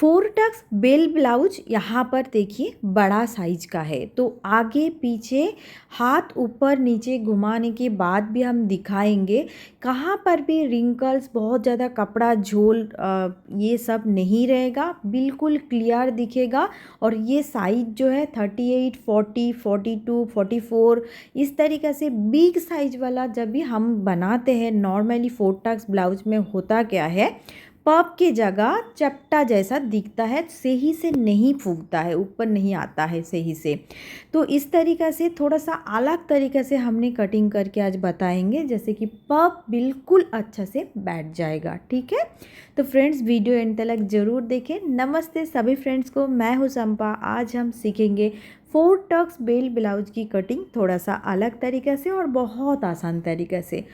Four tucks bell blouse यहाँ पर देखिए बड़ा साइज का है, तो आगे पीछे हाथ ऊपर नीचे घुमाने के बाद भी हम दिखाएंगे। कहाँ पर भी रिंकल्स, बहुत ज़्यादा कपड़ा झोल ये सब नहीं रहेगा, बिल्कुल क्लियर दिखेगा। और ये साइज जो है 38, 40, 42, 44 इस तरीक़े से बिग साइज वाला जब भी हम बनाते हैं। नॉर्मली फोर टक्स ब्लाउज में होता क्या है, पफ की जगह चपटा जैसा दिखता है, सही से नहीं फूगता है, ऊपर नहीं आता है सही से। तो इस तरीक़े से थोड़ा सा अलग तरीक़े से हमने कटिंग करके आज बताएंगे, जैसे कि पफ बिल्कुल अच्छा से बैठ जाएगा। ठीक है, तो फ्रेंड्स वीडियो एंड तक ज़रूर देखें। नमस्ते सभी फ्रेंड्स को, मैं हूँ संपा। आज हम सीखेंगे फोर टक्स बेल ब्लाउज की कटिंग थोड़ा सा अलग तरीक़े से और बहुत आसान तरीक़े से।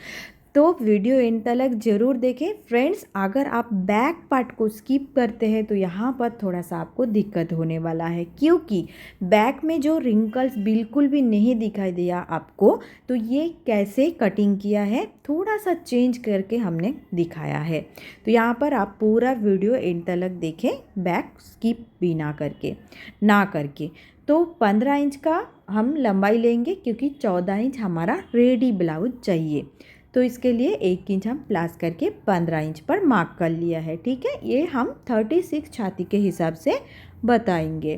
तो वीडियो एंड तक ज़रूर देखें। फ्रेंड्स, अगर आप बैक पार्ट को स्किप करते हैं तो यहाँ पर थोड़ा सा आपको दिक्कत होने वाला है, क्योंकि बैक में जो रिंकल्स बिल्कुल भी नहीं दिखाई दिया आपको, तो ये कैसे कटिंग किया है थोड़ा सा चेंज करके हमने दिखाया है। तो यहाँ पर आप पूरा वीडियो एंड तक देखें, बैक स्किप भी ना करके। तो 15 इंच का हम लंबाई लेंगे, क्योंकि 14 इंच हमारा रेडी ब्लाउज चाहिए। तो इसके लिए 1 इंच हम प्लस करके 15 इंच पर मार्क कर लिया है। ठीक है, ये हम 36 छाती के हिसाब से बताएंगे।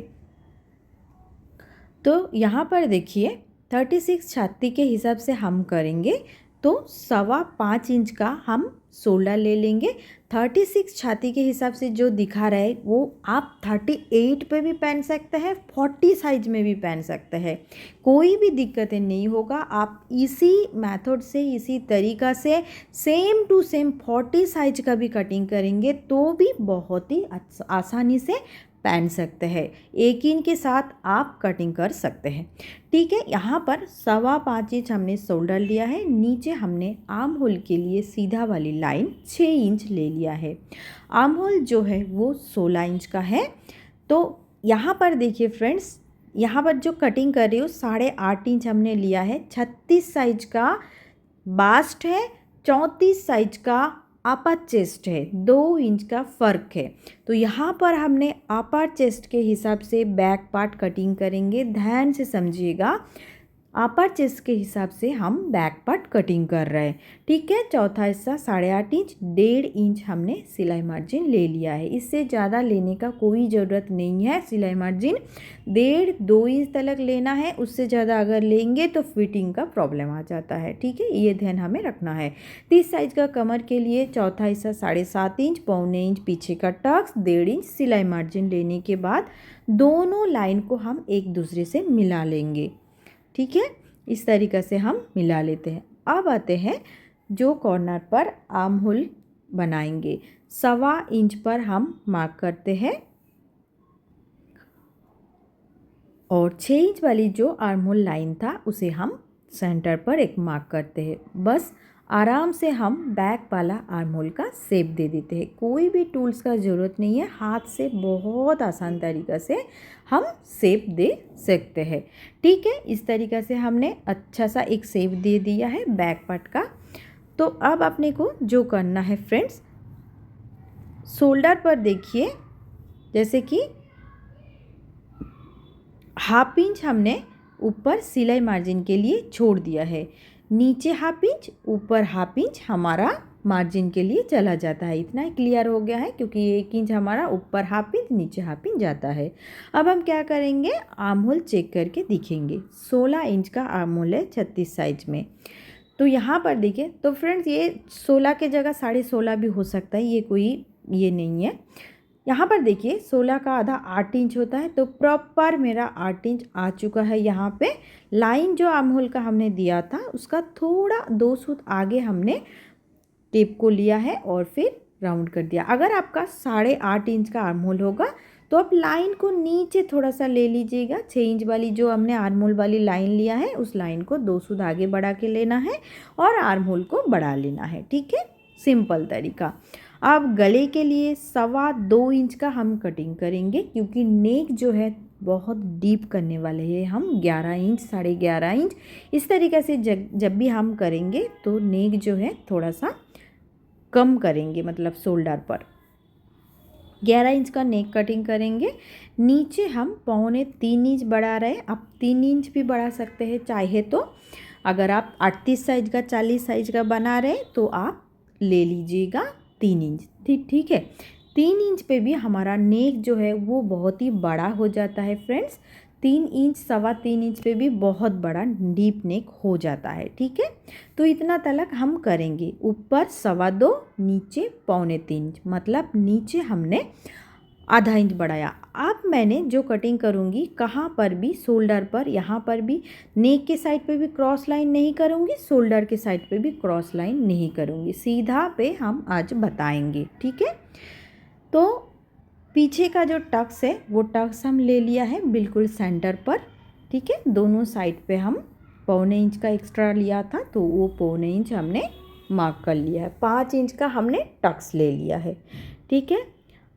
तो यहाँ पर देखिए 36 छाती के हिसाब से हम करेंगे, तो 5.25 इंच का हम शोल्डर ले लेंगे। 36 छाती के हिसाब से जो दिखा रहा है वो आप 38 पे भी पहन सकते हैं, 40 साइज में भी पहन सकते हैं, कोई भी दिक्कतें नहीं होगा। आप इसी मेथड से, इसी तरीक़ा से सेम टू सेम 40 साइज का भी कटिंग करेंगे तो भी बहुत ही आसानी से पहन सकते हैं। 1 इंच के साथ आप कटिंग कर सकते हैं। ठीक है, यहाँ पर 5.25 इंच हमने शोल्डर लिया है। नीचे हमने आर्म होल के लिए सीधा वाली लाइन 6 इंच ले लिया है। आर्म होल जो है वो 16 इंच का है। तो यहाँ पर देखिए फ्रेंड्स, यहाँ पर जो कटिंग कर रही हूँ 8.5 इंच हमने लिया है। 36 साइज का बास्ट है, 34 साइज का अपर चेस्ट है, 2 इंच का फ़र्क है। तो यहाँ पर हमने अपर चेस्ट के हिसाब से बैक पार्ट कटिंग करेंगे, ध्यान से समझिएगा। अपर चेस्ट के हिसाब से हम बैक पार्ट कटिंग कर रहे हैं। ठीक है, चौथा हिस्सा 8.5 इंच, 1.5 इंच हमने सिलाई मार्जिन ले लिया है। इससे ज़्यादा लेने का कोई ज़रूरत नहीं है। सिलाई मार्जिन 1.5-2 इंच तक लेना है, उससे ज़्यादा अगर लेंगे तो फिटिंग का प्रॉब्लम आ जाता है। ठीक है, ये ध्यान हमें रखना है। 30 साइज का कमर के लिए चौथा हिस्सा 7.5 इंच, 1.25 इंच पीछे का टक्स, 1.5 इंच सिलाई मार्जिन लेने के बाद दोनों लाइन को हम एक दूसरे से मिला लेंगे। ठीक है, इस तरीक़े से हम मिला लेते हैं। अब आते हैं जो कॉर्नर पर आर्म होल बनाएंगे, 1.25 इंच पर हम मार्क करते हैं और 6 इंच वाली जो आर्म होल लाइन था उसे हम सेंटर पर एक मार्क करते हैं। बस आराम से हम बैक वाला आर्म होल का शेप दे देते हैं। कोई भी टूल्स का ज़रूरत नहीं है, हाथ से बहुत आसान तरीक़े से हम शेप दे सकते हैं। ठीक है, इस तरीक़े से हमने अच्छा सा एक शेप दे दिया है बैक पार्ट का। तो अब अपने को जो करना है फ्रेंड्स, शोल्डर पर देखिए, जैसे कि 1/2 इंच हमने ऊपर सिलाई मार्जिन के लिए छोड़ दिया है। नीचे 1/2 इंच, ऊपर 1/2 इंच हमारा मार्जिन के लिए चला जाता है। इतना ही क्लियर हो गया है, क्योंकि 1 इंच हमारा ऊपर 1/2 इंच, नीचे 1/2 इंच जाता है। अब हम क्या करेंगे, आर्म होल चेक करके दिखेंगे। 16 इंच का आर्म होल है 36 साइज में। तो यहाँ पर देखिए, तो फ्रेंड्स ये 16 के जगह 16.5 भी हो सकता है, ये कोई ये नहीं है। यहाँ पर देखिए 16 का आधा 8 इंच होता है, तो प्रॉपर मेरा 8 इंच आ चुका है। यहाँ पे लाइन जो आर्म होल का हमने दिया था उसका थोड़ा 2 सूत आगे हमने टेप को लिया है और फिर राउंड कर दिया। अगर आपका 8.5 इंच का आर्म होल होगा तो आप लाइन को नीचे थोड़ा सा ले लीजिएगा। 6 इंच वाली जो हमने आर्म होल वाली लाइन लिया है उस लाइन को 2 सूत आगे बढ़ा के लेना है और आर्म होल को बढ़ा लेना है। ठीक है, सिंपल तरीका। अब गले के लिए 2.25 इंच का हम कटिंग करेंगे, क्योंकि नेक जो है बहुत डीप करने वाले हैं हम। 11 इंच, 11.5 इंच इस तरीके से जब भी हम करेंगे तो नेक जो है थोड़ा सा कम करेंगे, मतलब शोल्डर पर। 11 इंच का नेक कटिंग करेंगे। नीचे हम 2.25 इंच बढ़ा रहे हैं, आप 3 इंच भी बढ़ा सकते हैं चाहे तो। अगर आप 38 साइज का 40 साइज का बना रहे हैं तो आप ले लीजिएगा 3 इंच, ठीक है। 3 इंच पे भी हमारा नेक जो है वो बहुत ही बड़ा हो जाता है फ्रेंड्स। 3 इंच 3.25 इंच पे भी बहुत बड़ा डीप नेक हो जाता है, ठीक है। तो इतना तलक हम करेंगे, ऊपर 2.25, नीचे 3.25 इंच, मतलब नीचे हमने आधा इंच बढ़ाया। अब मैंने जो कटिंग करूँगी कहाँ पर भी, शोल्डर पर, यहाँ पर भी, नेक के साइड पे भी क्रॉस लाइन नहीं करूँगी, शोल्डर के साइड पे भी क्रॉस लाइन नहीं करूँगी, सीधा पे हम आज बताएंगे, ठीक है। तो पीछे का जो टक्स है वो टक्स हम ले लिया है बिल्कुल सेंटर पर, ठीक है। दोनों साइड पे हम 1.25 इंच का एक्स्ट्रा लिया था तो वो 1.25 इंच हमने मार्क कर लिया है। 5 इंच का हमने टक्स ले लिया है, ठीक है।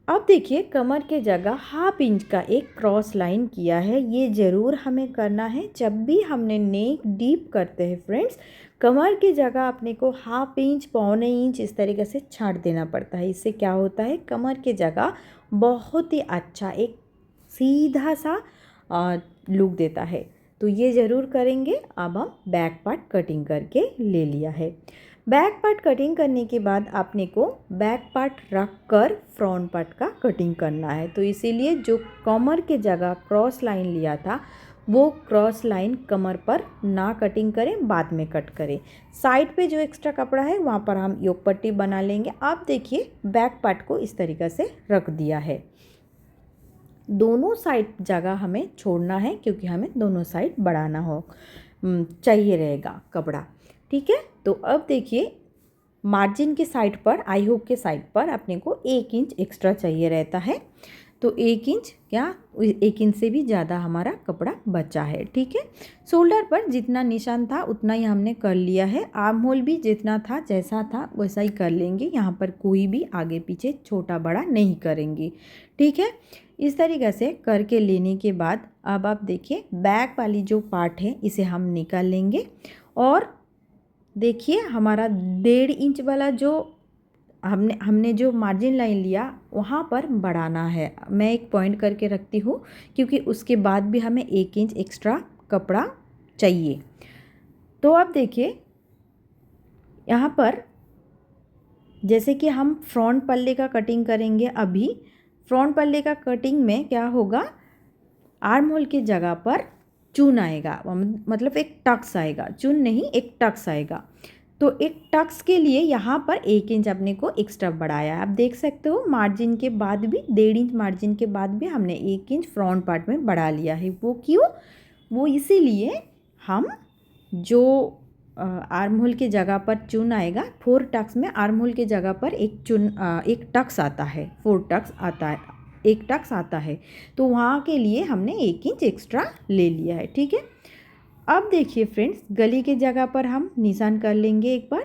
अब देखिए कमर के जगह 1/2 इंच का एक क्रॉस लाइन किया है, ये ज़रूर हमें करना है जब भी हमने नेक डीप करते हैं फ्रेंड्स। कमर की जगह अपने को 1/2 इंच 1.25 इंच इस तरीके से छांट देना पड़ता है। इससे क्या होता है, कमर के जगह बहुत ही अच्छा एक सीधा सा लुक देता है। तो ये ज़रूर करेंगे। अब हम बैक पार्ट कटिंग करके ले लिया है। बैक पार्ट कटिंग करने के बाद आपने को बैक पार्ट रख कर फ्रंट पार्ट का कटिंग करना है। तो इसीलिए जो कमर के जगह क्रॉस लाइन लिया था वो क्रॉस लाइन कमर पर ना कटिंग करें, बाद में कट करें। साइड पे जो एक्स्ट्रा कपड़ा है वहाँ पर हम योक पट्टी बना लेंगे। आप देखिए बैक पार्ट को इस तरीक़े से रख दिया है। दोनों साइड जगह हमें छोड़ना है क्योंकि हमें दोनों साइड बढ़ाना हो चाहिए रहेगा कपड़ा, ठीक है। तो अब देखिए मार्जिन के साइड पर, आई हुक के साइड पर अपने को 1 इंच एक्स्ट्रा चाहिए रहता है। तो 1 इंच क्या, 1 इंच से भी ज़्यादा हमारा कपड़ा बचा है, ठीक है। शोल्डर पर जितना निशान था उतना ही हमने कर लिया है। आर्म होल भी जितना था जैसा था वैसा ही कर लेंगे, यहाँ पर कोई भी आगे पीछे छोटा बड़ा नहीं करेंगे, ठीक है। इस तरीक़े से करके लेने के बाद अब आप देखिए बैक वाली जो पार्ट है इसे हम निकाल लेंगे। और देखिए हमारा 1.5 इंच वाला जो हमने जो मार्जिन लाइन लिया वहाँ पर बढ़ाना है। मैं एक पॉइंट करके रखती हूँ क्योंकि उसके बाद भी हमें 1 इंच एक्स्ट्रा कपड़ा चाहिए। तो अब देखिए यहाँ पर जैसे कि हम फ्रंट पल्ले का कटिंग करेंगे, अभी फ्रंट पल्ले का कटिंग में क्या होगा, आर्म होल की जगह पर चून आएगा, मतलब एक टक्स आएगा, चून नहीं एक टक्स आएगा। तो एक टक्स के लिए यहाँ पर 1 इंच अपने को एक्स्ट्रा बढ़ाया है। आप देख सकते हो मार्जिन के बाद भी 1.5 इंच मार्जिन के बाद भी हमने 1 इंच फ्रंट पार्ट में बढ़ा लिया है। वो क्यों, वो इसीलिए हम जो आर्म होल की जगह पर चून आएगा, 4 टक्स में आर्म होल की जगह पर एक टक्स आता है, 4 टक्स आता है, एक टक्स आता है। तो वहाँ के लिए हमने 1 इंच एक्स्ट्रा ले लिया है, ठीक है। अब देखिए फ्रेंड्स गले के जगह पर हम निशान कर लेंगे एक बार,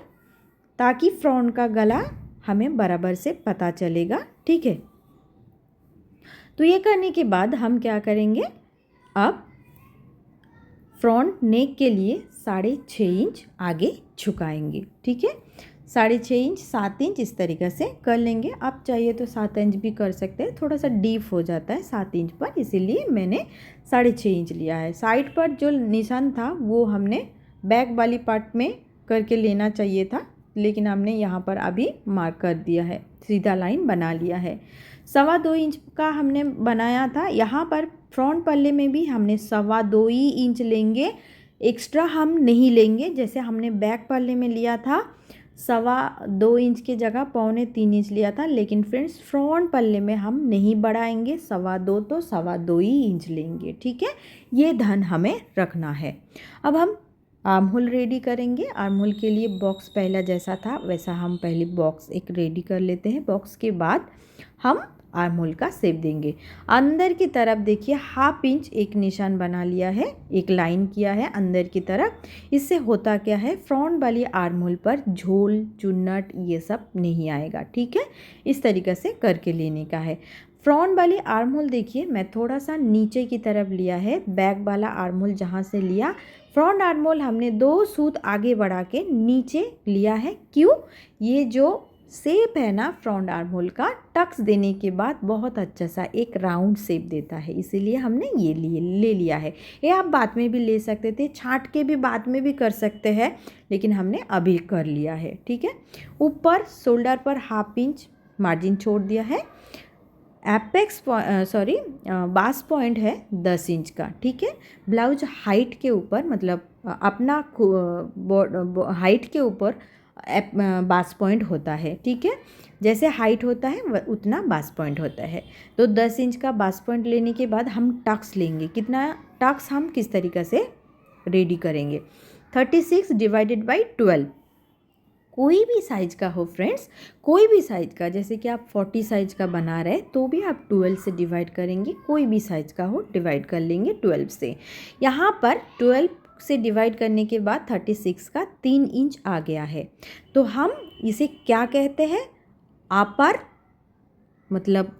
ताकि फ्रंट का गला हमें बराबर से पता चलेगा, ठीक है। तो ये करने के बाद हम क्या करेंगे, अब फ्रंट नेक के लिए 6.5 इंच आगे झुकाएंगे, ठीक है। 6.5 इंच 7 इंच इस तरीक़े से कर लेंगे। आप चाहिए तो 7 इंच भी कर सकते हैं, थोड़ा सा डीप हो जाता है 7 इंच पर, इसीलिए मैंने 6.5 इंच लिया है। साइड पर जो निशान था वो हमने बैक वाली पार्ट में करके लेना चाहिए था, लेकिन हमने यहाँ पर अभी मार्क कर दिया है, सीधा लाइन बना लिया है। 2.25 इंच का हमने बनाया था, यहाँ पर फ्रंट पल्ले में भी हमने 2.25 इंच लेंगे, एक्स्ट्रा हम नहीं लेंगे। जैसे हमने बैक पल्ले में लिया था 2.25 इंच की जगह 2.25 इंच लिया था, लेकिन फ्रेंड्स फ्रंट पल्ले में हम नहीं बढ़ाएंगे, 2.25 तो 2.25 इंच लेंगे, ठीक है। ये ध्यान हमें रखना है। अब हम आर्म होल रेडी करेंगे। आर्म होल के लिए बॉक्स पहला जैसा था वैसा हम पहले बॉक्स एक रेडी कर लेते हैं। बॉक्स के बाद हम आर्म होल का शेप देंगे। अंदर की तरफ देखिए 1/2 इंच एक निशान बना लिया है, एक लाइन किया है अंदर की तरफ। इससे होता क्या है, फ्रंट वाली आर्म होल पर झोल चुन्नट ये सब नहीं आएगा, ठीक है। इस तरीक़े से करके लेने का है। फ्रंट वाली आर्म होल देखिए मैं थोड़ा सा नीचे की तरफ लिया है, बैक वाला आर्म होल जहाँ से लिया, फ्रंट आर्म होल हमने 2 सूत आगे बढ़ा के नीचे लिया है। क्यों, ये जो शेप है ना फ्रंट आर्म होल का, टक्स देने के बाद बहुत अच्छा सा एक राउंड शेप देता है, इसीलिए हमने ये ले लिया है। ये आप बाद में भी ले सकते थे, छांट के भी बाद में भी कर सकते हैं, लेकिन हमने अभी कर लिया है। ठीक है, ऊपर शोल्डर पर 1/2 इंच मार्जिन छोड़ दिया है। एपेक्स बास पॉइंट है 10 इंच का। ठीक है, ब्लाउज हाइट के ऊपर मतलब अपना हाइट के ऊपर बास पॉइंट होता है। ठीक है, जैसे हाइट होता है उतना बास पॉइंट होता है। तो 10 इंच का बास पॉइंट लेने के बाद हम टक्स लेंगे। कितना टक्स हम किस तरीक़े से रेडी करेंगे, 36 डिवाइडेड बाई 12। कोई भी साइज़ का हो फ्रेंड्स, कोई भी साइज़ का, जैसे कि आप 40 साइज़ का बना रहे तो भी आप 12 से डिवाइड करेंगे। कोई भी साइज़ का हो डिवाइड कर लेंगे 12 से। यहाँ पर 12 से डिवाइड करने के बाद 36 का 3 इंच आ गया है, तो हम इसे क्या कहते हैं, अपर मतलब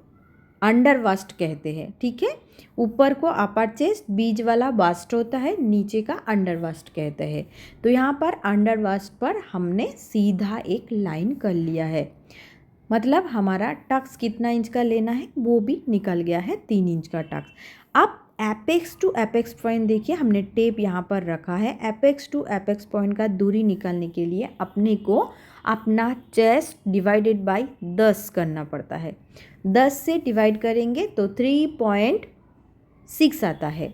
अंडर वास्ट कहते हैं। ठीक है, ऊपर को अपर चेस्ट, बीच वाला वास्ट होता है, नीचे का अंडर वास्ट कहते हैं। तो यहाँ पर अंडर वास्ट पर हमने सीधा एक लाइन कर लिया है, मतलब हमारा टक्स कितना इंच का लेना है वो भी निकल गया है, 3 इंच का टक्स। अब एपेक्स टू एपेक्स पॉइंट देखिए, हमने टेप यहाँ पर रखा है। एपेक्स टू एपेक्स पॉइंट का दूरी निकालने के लिए अपने को अपना चेस्ट डिवाइडेड बाय 10 करना पड़ता है। 10 से डिवाइड करेंगे तो 3.6 आता है,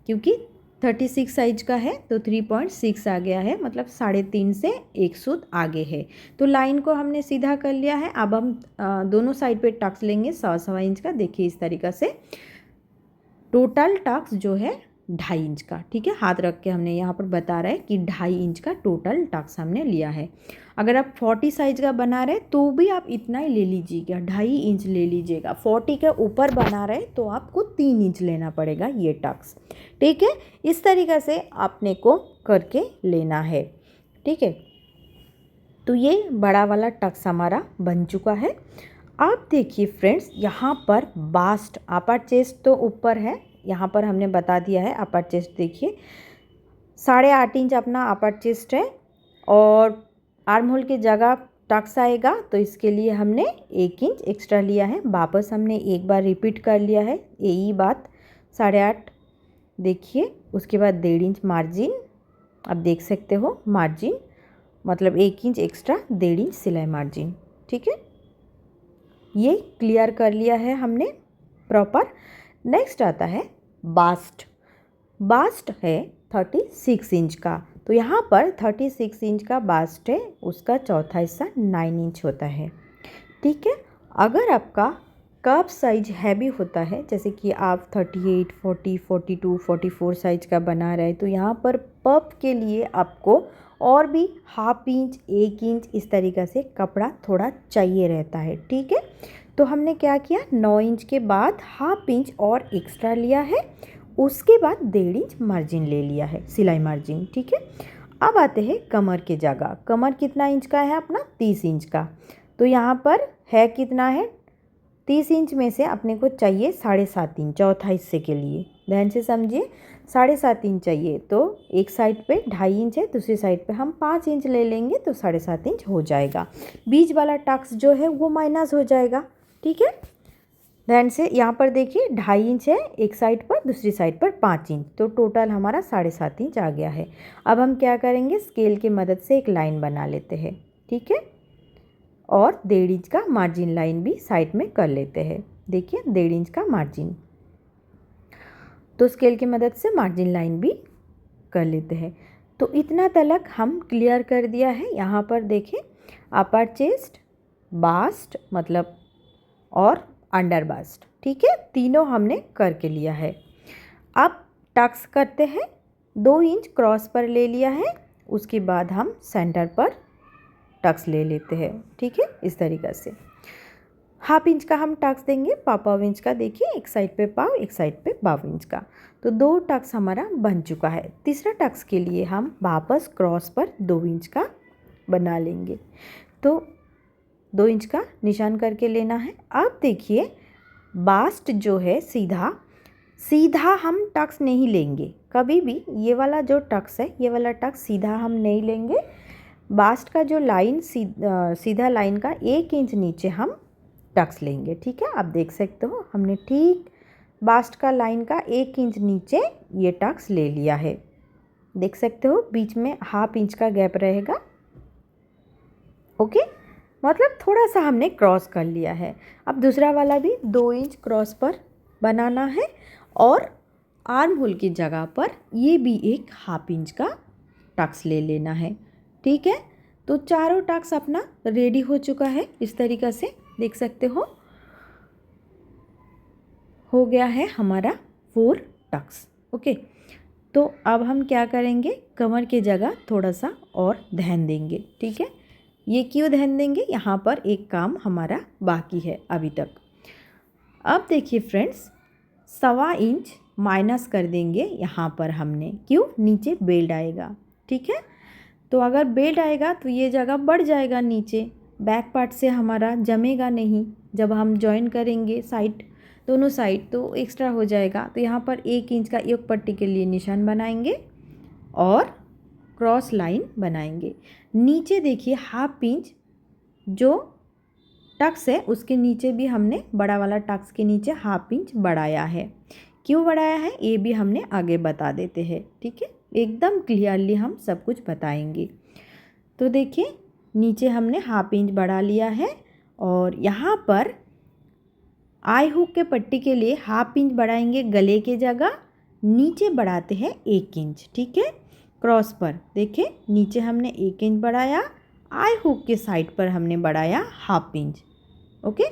क्योंकि 36 साइज का है तो 3.6 आ गया है, मतलब 3.5 से 1 सूत आगे है। तो लाइन को हमने सीधा कर लिया है। अब हम दोनों साइड पे टक्स लेंगे 1.25 इंच का। देखिए इस तरीक़ा से टोटल टक्स जो है 2.5 इंच का। ठीक है, हाथ रख के हमने यहाँ पर बता रहा है कि 2.5 इंच का टोटल टक्स हमने लिया है। अगर आप 40 साइज का बना रहे तो भी आप इतना ही ले लीजिएगा, 2.5 इंच ले लीजिएगा। 40 के ऊपर बना रहे तो आपको 3 इंच लेना पड़ेगा ये टक्स। ठीक है, इस तरीक़े से आपने को करके लेना है। ठीक है, तो ये बड़ा वाला टक्स हमारा बन चुका है। अब देखिए फ्रेंड्स, यहाँ पर बास्ट, अपर चेस्ट तो ऊपर है, यहाँ पर हमने बता दिया है अपर चेस्ट। देखिए 8.5 इंच अपना अपर चेस्ट है, और आर्म होल की जगह टक्स आएगा तो इसके लिए हमने 1 इंच एक्स्ट्रा लिया है। वापस हमने एक बार रिपीट कर लिया है यही बात, 8.5। देखिए उसके बाद 1.5 इंच मार्जिन, अब देख सकते हो मार्जिन मतलब 1 इंच एक्स्ट्रा, 1.5 इंच सिलाई मार्जिन। ठीक है, ये क्लियर कर लिया है हमने प्रॉपर। नेक्स्ट आता है बास्ट। बास्ट है 36 इंच का, तो यहाँ पर 36 इंच का बास्ट है, उसका चौथा हिस्सा 9 इंच होता है। ठीक है, अगर आपका कप साइज हैवी होता है, जैसे कि आप 38, 40, 42, 44 साइज का बना रहे हैं, तो यहाँ पर पफ के लिए आपको और भी 1/2 इंच, 1 इंच इस तरीक़े से कपड़ा थोड़ा चाहिए रहता है। ठीक है, तो हमने क्या किया, 9 इंच के बाद 1/2 इंच और एक्स्ट्रा लिया है, उसके बाद 1.5 इंच मार्जिन ले लिया है, सिलाई मार्जिन। ठीक है, अब आते हैं कमर के जगह। कमर कितना इंच का है अपना, 30 इंच का। तो यहाँ पर है कितना है, 30 इंच में से अपने को चाहिए 7.5 इंच चौथा हिस्से के लिए। ध्यान से समझिए, 7.5 इंच चाहिए, तो एक साइड पे 2.5 इंच है, दूसरी साइड पे हम 5 इंच ले लेंगे तो 7.5 इंच हो जाएगा। बीच वाला टक्स जो है वो माइनस हो जाएगा। ठीक है, ध्यान से यहाँ पर देखिए 2.5 इंच है एक साइड पर, दूसरी साइड पर 5 इंच, तो टोटल हमारा 7.5 इंच आ गया है। अब हम क्या करेंगे, स्केल की मदद से एक लाइन बना लेते हैं। ठीक है, और 1.5 इंच का मार्जिन लाइन भी साइड में कर लेते हैं। देखिए 1.5 इंच का मार्जिन, तो स्केल की मदद से मार्जिन लाइन भी कर लेते हैं। तो इतना तलक हम क्लियर कर दिया है। यहाँ पर देखें अपर चेस्ट, बास्ट मतलब और अंडर बास्ट। ठीक है, तीनों हमने करके लिया है। अब टक्स करते हैं, 2 इंच क्रॉस पर ले लिया है, उसके बाद हम सेंटर पर टक्स ले लेते हैं। ठीक है, इस तरीक़े से 1/2 इंच का हम टक्स देंगे, पाव इंच का। देखिए एक साइड पे पाव, एक साइड पे पाव इंच का, तो 2 टक्स हमारा बन चुका है। तीसरा टक्स के लिए हम वापस क्रॉस पर 2 इंच का बना लेंगे, तो 2 इंच का निशान करके लेना है। अब देखिए बास्ट जो है सीधा हम टक्स नहीं लेंगे कभी भी। ये वाला जो टक्स है, ये वाला टक्स सीधा हम नहीं लेंगे, बास्ट का जो लाइन सीधा लाइन का 1 इंच नीचे हम टक्स लेंगे। ठीक है, आप देख सकते हो हमने ठीक बास्ट का लाइन का 1 इंच नीचे ये टक्स ले लिया है। देख सकते हो बीच में 1/2 इंच का गैप रहेगा। ओके, मतलब थोड़ा सा हमने क्रॉस कर लिया है। अब दूसरा वाला भी 2 इंच क्रॉस पर बनाना है और आर्म होल की जगह पर ये भी एक 1/2 इंच का टक्स ले लेना है। ठीक है, तो चारों टक्स अपना रेडी हो चुका है। इस तरीक़ा से देख सकते हो गया है हमारा 4 टक्स। ओके, तो अब हम क्या करेंगे, कमर की जगह थोड़ा सा और ध्यान देंगे। ठीक है, ये क्यों ध्यान देंगे, यहाँ पर एक काम हमारा बाकी है अभी तक। अब देखिए फ्रेंड्स, 1.25 इंच माइनस कर देंगे यहाँ पर हमने, क्यों, नीचे बेल्ट आएगा। ठीक है, तो अगर बेल्ट आएगा तो ये जगह बढ़ जाएगा नीचे, बैक पार्ट से हमारा जमेगा नहीं। जब हम जॉइन करेंगे साइड, दोनों साइड, तो एक्स्ट्रा हो जाएगा। तो यहाँ पर 1 इंच का एक पट्टी के लिए निशान बनाएंगे और क्रॉस लाइन बनाएंगे। नीचे देखिए 1/2 इंच जो टक्स है उसके नीचे भी हमने, बड़ा वाला टक्स के नीचे 1/2 इंच बढ़ाया है। क्यों बढ़ाया है ये भी हमने आगे बता देते हैं। ठीक है, एकदम क्लियरली हम सब कुछ बताएंगे। तो देखिए नीचे हमने 1/2 इंच बढ़ा लिया है और यहाँ पर आई हुक के पट्टी के लिए 1/2 इंच बढ़ाएंगे गले के जगह, नीचे बढ़ाते हैं 1 इंच। ठीक है, क्रॉस पर देखिए नीचे हमने 1 इंच बढ़ाया, आई हुक के साइड पर हमने बढ़ाया 1/2 इंच। ओके,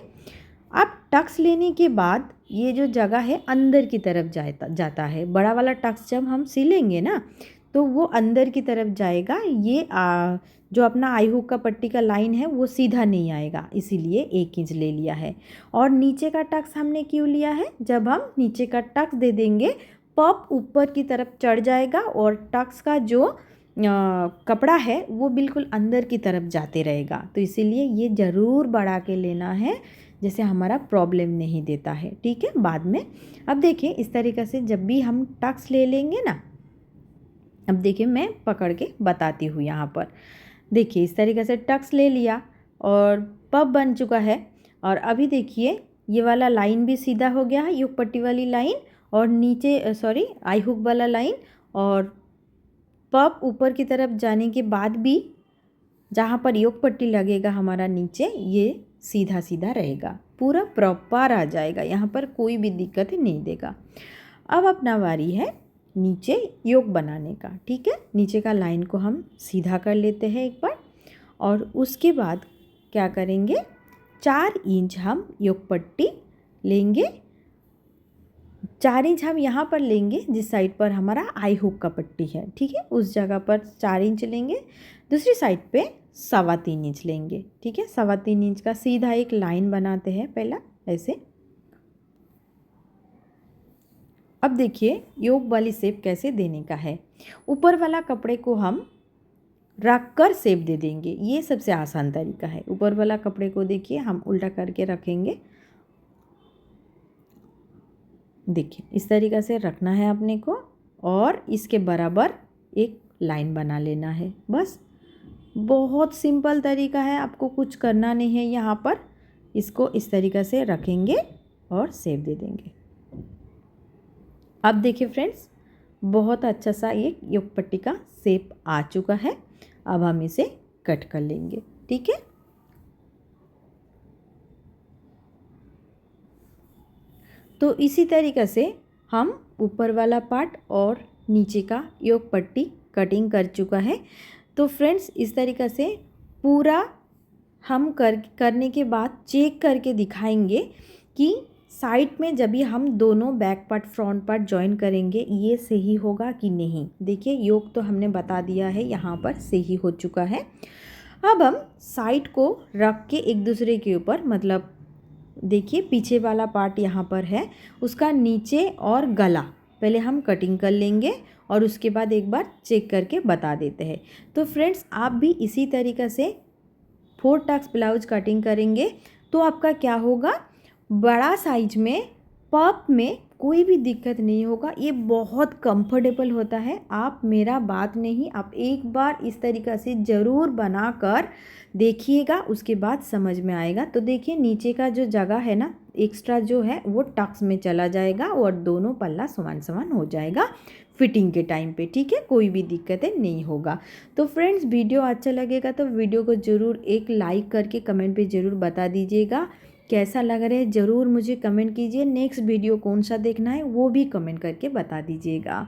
अब टक्स लेने के बाद ये जो जगह है अंदर की तरफ जाता है। बड़ा वाला टक्स जब हम सिलेंगे ना तो वो अंदर की तरफ जाएगा। ये जो अपना आई हुक का पट्टी का लाइन है वो सीधा नहीं आएगा, इसीलिए 1 इंच ले लिया है। और नीचे का टक्स हमने क्यों लिया है, जब हम नीचे का टक्स दे देंगे पॉप ऊपर की तरफ चढ़ जाएगा और टक्स का जो कपड़ा है वो बिल्कुल अंदर की तरफ जाते रहेगा। तो इसीलिए ये ज़रूर बढ़ा के लेना है, जैसे हमारा प्रॉब्लम नहीं देता है। ठीक है, बाद में अब देखिए इस तरीक़े से जब भी हम टक्स ले लेंगे ना, अब देखिए मैं पकड़ के बताती हूँ। यहाँ पर देखिए इस तरीक़े से टक्स ले लिया और पफ बन चुका है। और अभी देखिए ये वाला लाइन भी सीधा हो गया है, युग पट्टी वाली लाइन, और नीचे आई हुक वाला लाइन, और पफ ऊपर की तरफ जाने के बाद भी जहाँ पर योग पट्टी लगेगा हमारा नीचे, ये सीधा सीधा रहेगा, पूरा प्रॉपर आ जाएगा, यहाँ पर कोई भी दिक्कत नहीं देगा। अब अपना बारी है नीचे योग बनाने का। ठीक है, नीचे का लाइन को हम सीधा कर लेते हैं एक बार, और उसके बाद क्या करेंगे, 4 इंच हम योग पट्टी लेंगे। 4 इंच हम यहाँ पर लेंगे जिस साइड पर हमारा आई हुक का पट्टी है। ठीक है, उस जगह पर 4 इंच लेंगे, दूसरी साइड पे 3.25 इंच लेंगे। ठीक है, 3.25 इंच का सीधा एक लाइन बनाते हैं पहला ऐसे। अब देखिए योग वाली शेप कैसे देने का है। ऊपर वाला कपड़े को हम रख कर शेप दे देंगे, ये सबसे आसान तरीका है। ऊपर वाला कपड़े को देखिए हम उल्टा करके रखेंगे। देखिए इस तरीक़ा से रखना है अपने को, और इसके बराबर एक लाइन बना लेना है। बस बहुत सिंपल तरीका है, आपको कुछ करना नहीं है। यहाँ पर इसको इस तरीक़ा से रखेंगे और शेप दे देंगे। अब देखिए फ्रेंड्स, बहुत अच्छा सा एक योग पट्टी का शेप आ चुका है। अब हम इसे कट कर लेंगे। ठीक है, तो इसी तरीक़े से हम ऊपर वाला पार्ट और नीचे का योग पट्टी कटिंग कर चुका है। तो फ्रेंड्स इस तरीक़े से पूरा हम करने के बाद चेक करके दिखाएंगे कि साइड में जब भी हम दोनों back part front part join करेंगे ये सही होगा कि नहीं। देखिए योग तो हमने बता दिया है, यहाँ पर सही हो चुका है। अब हम साइड को रख के एक दूसरे के ऊपर, मतलब देखिए पीछे वाला पार्ट यहाँ पर है, उसका नीचे और गला पहले हम कटिंग कर लेंगे और उसके बाद एक बार चेक करके बता देते हैं। तो फ्रेंड्स आप भी इसी तरीक़े से 4 टक्स ब्लाउज कटिंग करेंगे तो आपका क्या होगा, बड़ा साइज में पफ में कोई भी दिक्कत नहीं होगा। ये बहुत कंफर्टेबल होता है। आप मेरा बात नहीं, आप एक बार इस तरीक़ा से ज़रूर बनाकर देखिएगा, उसके बाद समझ में आएगा। तो देखिए नीचे का जो जगह है ना एक्स्ट्रा जो है वो टक्स में चला जाएगा और दोनों पल्ला समान समान हो जाएगा फिटिंग के टाइम पे, ठीक है। कोई भी दिक्कतें नहीं होगा। तो फ्रेंड्स वीडियो अच्छा लगेगा तो वीडियो को ज़रूर एक लाइक करके कमेंट पे ज़रूर बता दीजिएगा कैसा लग रहा है, ज़रूर मुझे कमेंट कीजिए। नेक्स्ट वीडियो कौन सा देखना है वो भी कमेंट करके बता दीजिएगा।